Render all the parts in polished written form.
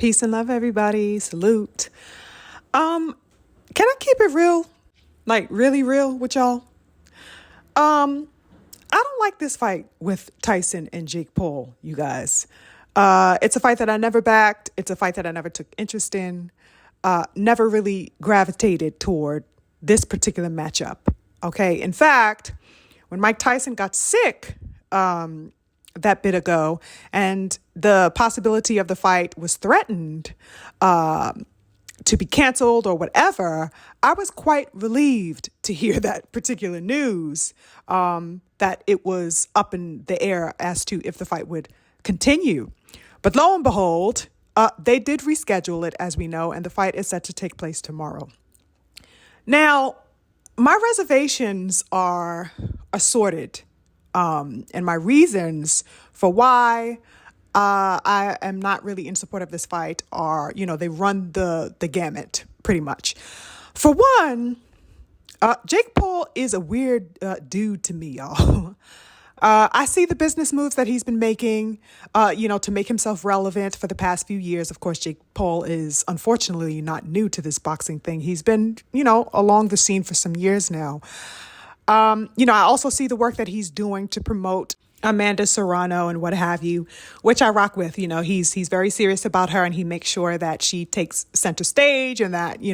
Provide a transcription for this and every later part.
Peace and love, everybody. Salute. Can I keep it real? Like really real with y'all? I don't like this fight with Tyson and Jake Paul, you guys. It's a fight that I never backed. It's a fight that I never took interest in. Never really gravitated toward this particular matchup. Okay. In fact, when Mike Tyson got sick, that bit ago, and the possibility of the fight was threatened to be canceled or whatever, I was quite relieved to hear that particular news, that it was up in the air as to if the fight would continue. But lo and behold, they did reschedule it, as we know, and the fight is set to take place tomorrow. Now, my reservations are assorted. And my reasons for why I am not really in support of this fight are, they run the gamut pretty much. For one, Jake Paul is a weird dude to me, y'all. I see the business moves that he's been making, to make himself relevant for the past few years. Of course, Jake Paul is unfortunately not new to this boxing thing. He's been, along the scene for some years now. I also see the work that he's doing to promote Amanda Serrano and what have you, which I rock with. He's very serious about her, and he makes sure that she takes center stage and that,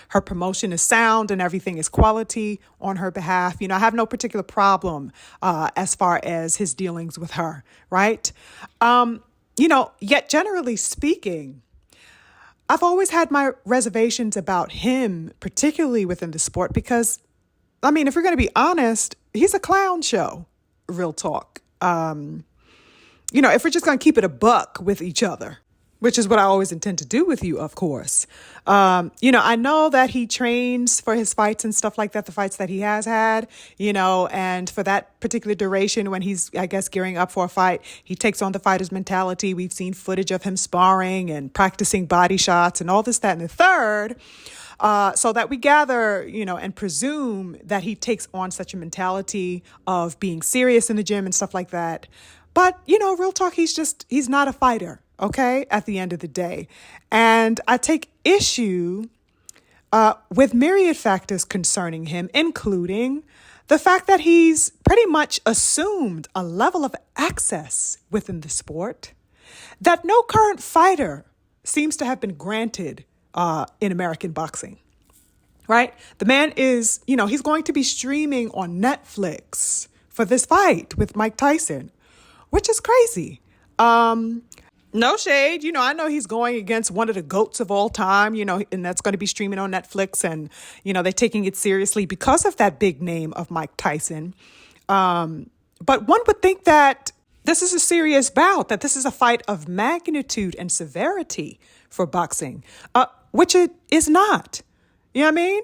her promotion is sound and everything is quality on her behalf. I have no particular problem as far as his dealings with her. Right. Yet generally speaking, I've always had my reservations about him, particularly within the sport, because if we're going to be honest, he's a clown show, real talk. If we're just going to keep it a buck with each other, which is what I always intend to do with you, of course. I know that he trains for his fights and stuff like that, the fights that he has had, and for that particular duration when he's, I guess, gearing up for a fight, he takes on the fighter's mentality. We've seen footage of him sparring and practicing body shots and all this, that, and the third. So that we gather, and presume that he takes on such a mentality of being serious in the gym and stuff like that. But, real talk, he's not a fighter, okay, at the end of the day. And I take issue with myriad factors concerning him, including the fact that he's pretty much assumed a level of access within the sport that no current fighter seems to have been granted in American boxing, right? The man is, he's going to be streaming on Netflix for this fight with Mike Tyson, which is crazy. No shade. I know he's going against one of the GOATs of all time, and that's going to be streaming on Netflix, and, they're taking it seriously because of that big name of Mike Tyson. But one would think that this is a serious bout, that this is a fight of magnitude and severity for boxing, which it is not. You know what I mean?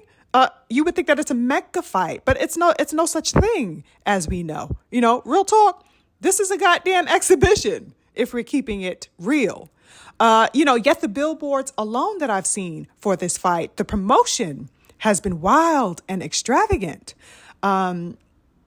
You would think that it's a mega fight, but it's no such thing, as we know. Real talk, this is a goddamn exhibition, if we're keeping it real. Yet the billboards alone that I've seen for this fight, the promotion has been wild and extravagant. I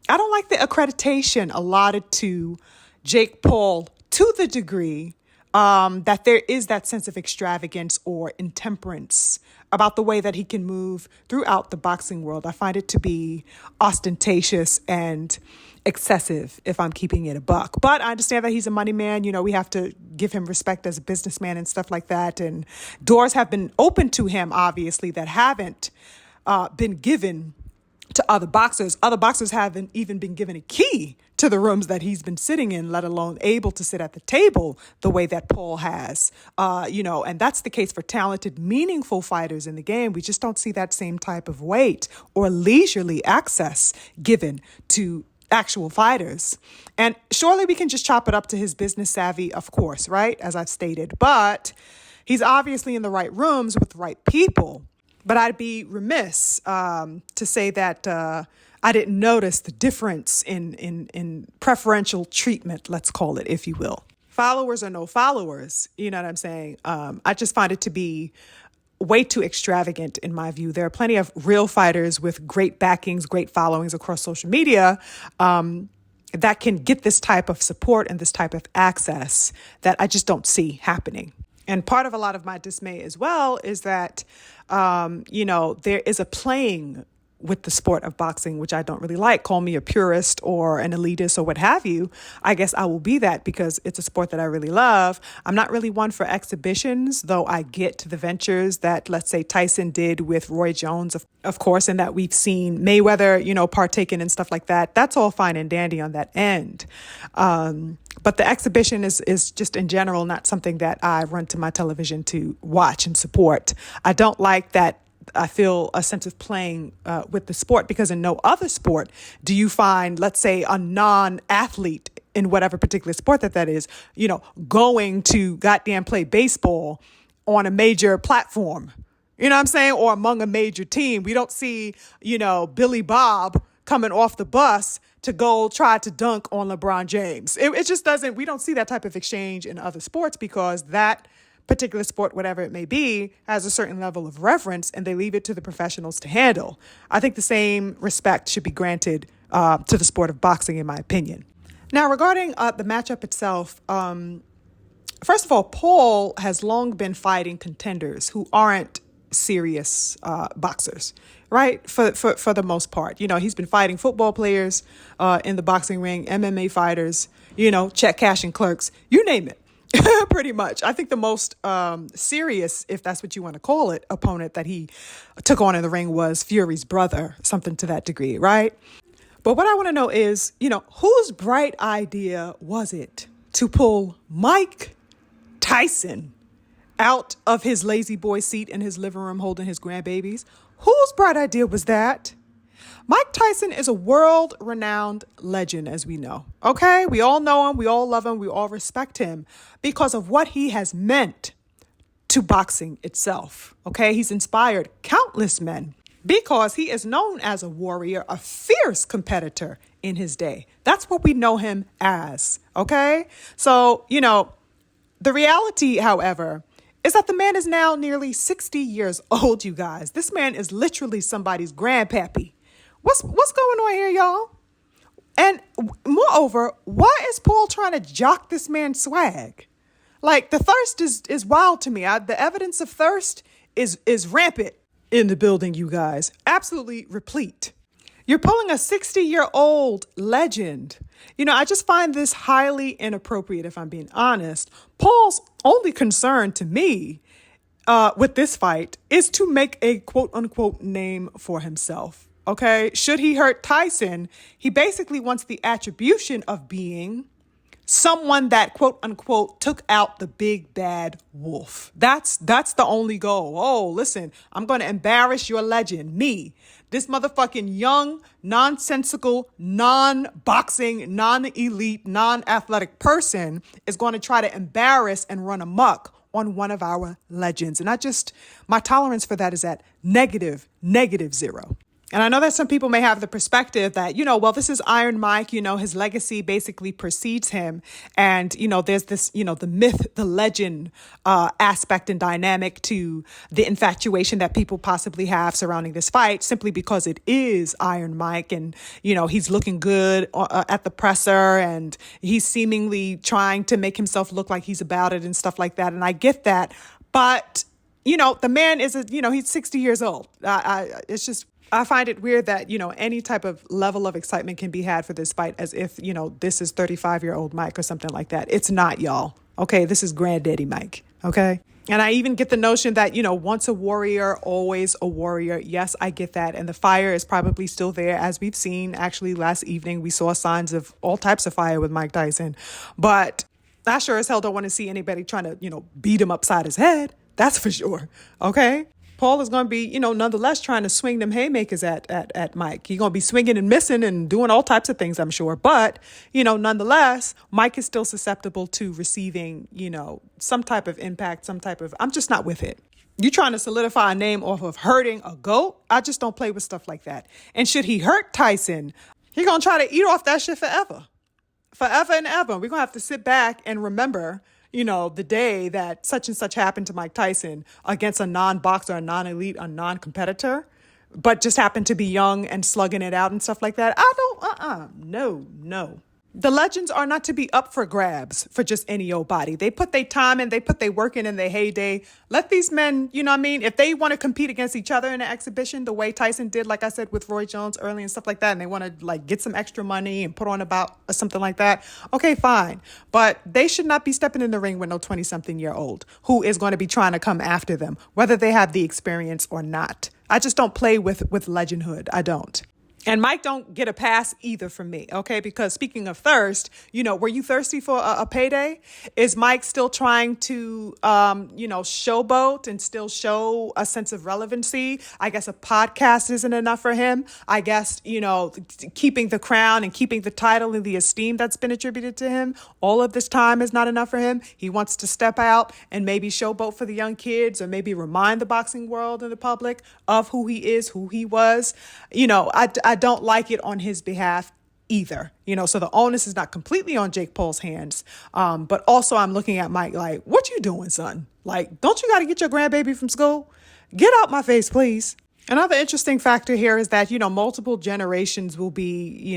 don't like the accreditation allotted to Jake Paul to the degree that there is that sense of extravagance or intemperance about the way that he can move throughout the boxing world. I find it to be ostentatious and excessive, if I'm keeping it a buck. But I understand that he's a money man. We have to give him respect as a businessman and stuff like that. And doors have been open to him, obviously, that haven't been given to other boxers. Other boxers haven't even been given a key to the rooms that he's been sitting in, let alone able to sit at the table the way that Paul has, and that's the case for talented, meaningful fighters in the game. We just don't see that same type of weight or leisurely access given to actual fighters. And surely we can just chop it up to his business savvy, of course, right? As I've stated, but he's obviously in the right rooms with the right people. But I'd be remiss to say that I didn't notice the difference in preferential treatment, let's call it, if you will. Followers or no followers, you know what I'm saying? I just find it to be way too extravagant in my view. There are plenty of real fighters with great backings, great followings across social media that can get this type of support and this type of access that I just don't see happening. And part of a lot of my dismay as well is that, there is a playing with the sport of boxing, which I don't really like. Call me a purist or an elitist or what have you. I guess I will be that because it's a sport that I really love. I'm not really one for exhibitions, though I get the ventures that, let's say, Tyson did with Roy Jones, of course, and that we've seen Mayweather, partake in and stuff like that. That's all fine and dandy on that end. But the exhibition is just in general not something that I run to my television to watch and support. I don't like that. I feel a sense of playing with the sport because in no other sport do you find, let's say, a non-athlete in whatever particular sport that is, going to goddamn play baseball on a major platform. You know what I'm saying? Or among a major team. We don't see, Billy Bob coming off the bus to go try to dunk on LeBron James. It just doesn't, we don't see that type of exchange in other sports because that particular sport, whatever it may be, has a certain level of reverence and they leave it to the professionals to handle. I think the same respect should be granted to the sport of boxing, in my opinion. Now, regarding the matchup itself, first of all, Paul has long been fighting contenders who aren't serious boxers, right? For the most part, he's been fighting football players in the boxing ring, MMA fighters, check cashing clerks, you name it. Pretty much. I think the most serious, if that's what you want to call it, opponent that he took on in the ring was Fury's brother, something to that degree, right? But what I want to know is, whose bright idea was it to pull Mike Tyson out of his lazy boy seat in his living room holding his grandbabies? Whose bright idea was that? Mike Tyson is a world-renowned legend, as we know. Okay? We all know him. We all love him. We all respect him because of what he has meant to boxing itself. Okay? He's inspired countless men because he is known as a warrior, a fierce competitor in his day. That's what we know him as. Okay? So, the reality, however, is that the man is now nearly 60 years old, you guys. This man is literally somebody's grandpappy. What's going on here, y'all? And moreover, why is Paul trying to jock this man's swag? Like, the thirst is wild to me. The evidence of thirst is rampant in the building, you guys. Absolutely replete. You're pulling a 60-year-old legend. I just find this highly inappropriate, if I'm being honest. Paul's only concern to me with this fight is to make a quote-unquote name for himself. Okay, should he hurt Tyson, he basically wants the attribution of being someone that, quote unquote, took out the big bad wolf. That's the only goal. Oh, listen, I'm going to embarrass your legend, me. This motherfucking young, nonsensical, non-boxing, non-elite, non-athletic person is going to try to embarrass and run amok on one of our legends. And my tolerance for that is at negative 0. And I know that some people may have the perspective that, this is Iron Mike, his legacy basically precedes him. And, there's this, the myth, the legend aspect and dynamic to the infatuation that people possibly have surrounding this fight simply because it is Iron Mike. And, he's looking good at the presser and he's seemingly trying to make himself look like he's about it and stuff like that. And I get that. But, the man is, he's 60 years old. I find it weird that, any type of level of excitement can be had for this fight as if, this is 35-year-old Mike or something like that. It's not, y'all. Okay, this is Granddaddy Mike. Okay. And I even get the notion that, once a warrior, always a warrior. Yes, I get that. And the fire is probably still there. As we've seen, actually, last evening, we saw signs of all types of fire with Mike Tyson. But I sure as hell don't want to see anybody trying to, beat him upside his head. That's for sure. Okay. Paul is going to be, nonetheless trying to swing them haymakers at Mike. He's going to be swinging and missing and doing all types of things, I'm sure. But, nonetheless, Mike is still susceptible to receiving, some type of impact, I'm just not with it. You trying to solidify a name off of hurting a goat? I just don't play with stuff like that. And should he hurt Tyson, he's going to try to eat off that shit forever and ever. We're going to have to sit back and remember the day that such and such happened to Mike Tyson against a non-boxer, a non-elite, a non-competitor, but just happened to be young and slugging it out and stuff like that. No. The legends are not to be up for grabs for just any old body. They put their time in, they put their work in their heyday. Let these men, you know what I mean? If they want to compete against each other in an exhibition, the way Tyson did, like I said, with Roy Jones early and stuff like that, and they want to like get some extra money and put on about something like that, okay, fine. But they should not be stepping in the ring with no 20-something-year-old who is going to be trying to come after them, whether they have the experience or not. I just don't play with legendhood. I don't. And Mike don't get a pass either from me, okay? Because speaking of thirst, were you thirsty for a payday? Is Mike still trying to, showboat and still show a sense of relevancy? I guess a podcast isn't enough for him. I guess, keeping the crown and keeping the title and the esteem that's been attributed to him, all of this time is not enough for him. He wants to step out and maybe showboat for the young kids or maybe remind the boxing world and the public of who he is, who he was. I don't like it on his behalf either, so the onus is not completely on Jake Paul's hands. But also I'm looking at Mike like, what you doing, son? Like, don't you got to get your grandbaby from school? Get out my face, please. Another interesting factor here is that, multiple generations will be,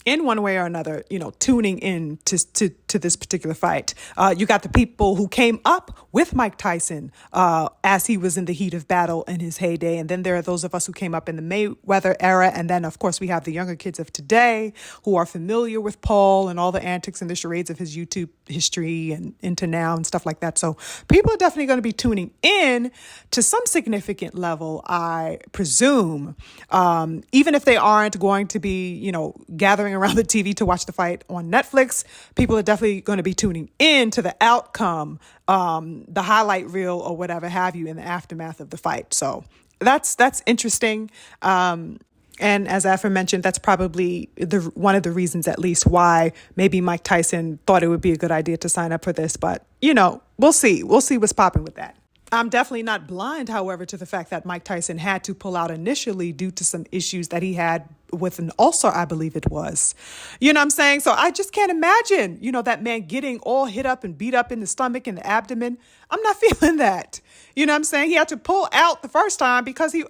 in one way or another, tuning in to this particular fight. You got the people who came up with Mike Tyson as he was in the heat of battle in his heyday. And then there are those of us who came up in the Mayweather era. And then, of course, we have the younger kids of today who are familiar with Paul and all the antics and the charades of his YouTube history and into now and stuff like that. So people are definitely going to be tuning in to some significant level, I presume, even if they aren't going to be, gathering around the TV to watch the fight on Netflix. People are definitely going to be tuning in to the outcome, the highlight reel or whatever have you in the aftermath of the fight. So that's interesting. And as aforementioned, that's probably one of the reasons, at least, why maybe Mike Tyson thought it would be a good idea to sign up for this. But, we'll see. We'll see what's popping with that. I'm definitely not blind, however, to the fact that Mike Tyson had to pull out initially due to some issues that he had with an ulcer, I believe it was. You know what I'm saying? So I just can't imagine, that man getting all hit up and beat up in the stomach and the abdomen. I'm not feeling that. You know what I'm saying? He had to pull out the first time because the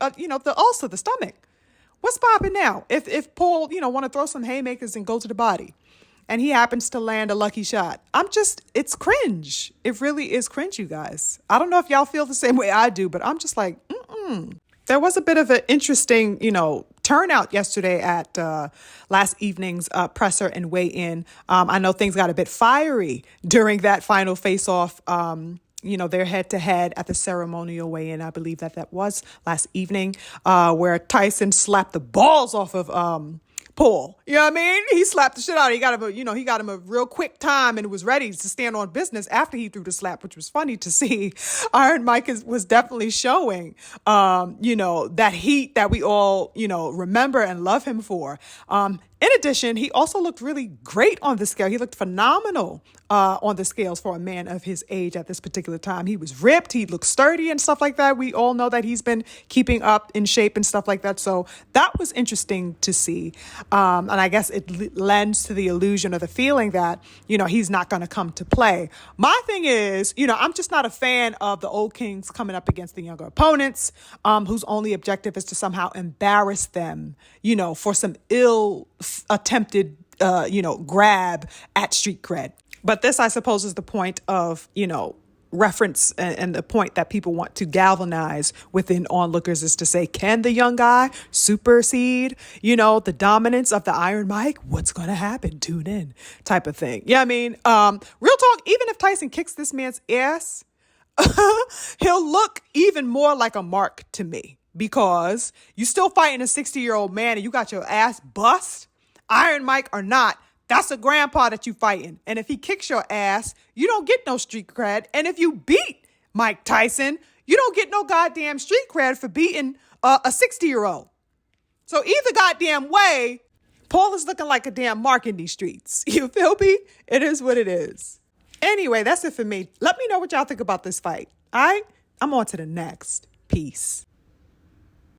ulcer, the stomach. What's popping now? If Paul, want to throw some haymakers and go to the body, and he happens to land a lucky shot, it's cringe. It really is cringe, you guys. I don't know if y'all feel the same way I do, but I'm just like, There was a bit of an interesting, turnout yesterday at last evening's presser and weigh-in. I know things got a bit fiery during that final face-off. Their head-to-head at the ceremonial weigh-in. I believe that was last evening, where Tyson slapped the balls off of Paul. You know what I mean? He slapped the shit out. He got him a real quick time and was ready to stand on business after he threw the slap, which was funny to see. Iron Mike was definitely showing, that heat that we all, remember and love him for. In addition, he also looked really great on the scale. He looked phenomenal on the scales for a man of his age at this particular time. He was ripped. He looked sturdy and stuff like that. We all know that he's been keeping up in shape and stuff like that. So that was interesting to see. And I guess it lends to the illusion or the feeling that, he's not going to come to play. My thing is, I'm just not a fan of the old kings coming up against the younger opponents, whose only objective is to somehow embarrass them, for some ill attempted, grab at street cred. But this, I suppose, is the point of, reference and the point that people want to galvanize within onlookers is to say, can the young guy supersede, the dominance of the Iron Mike? What's going to happen? Tune in type of thing. Yeah, I mean, real talk, even if Tyson kicks this man's ass, he'll look even more like a mark to me because you still fighting a 60-year-old man and you got your ass bust, Iron Mike or not. That's a grandpa that you fighting. And if he kicks your ass, you don't get no street cred. And if you beat Mike Tyson, you don't get no goddamn street cred for beating a 60-year-old. So either goddamn way, Paul is looking like a damn mark in these streets. You feel me? It is what it is. Anyway, that's it for me. Let me know what y'all think about this fight. All right? I'm on to the next. Peace.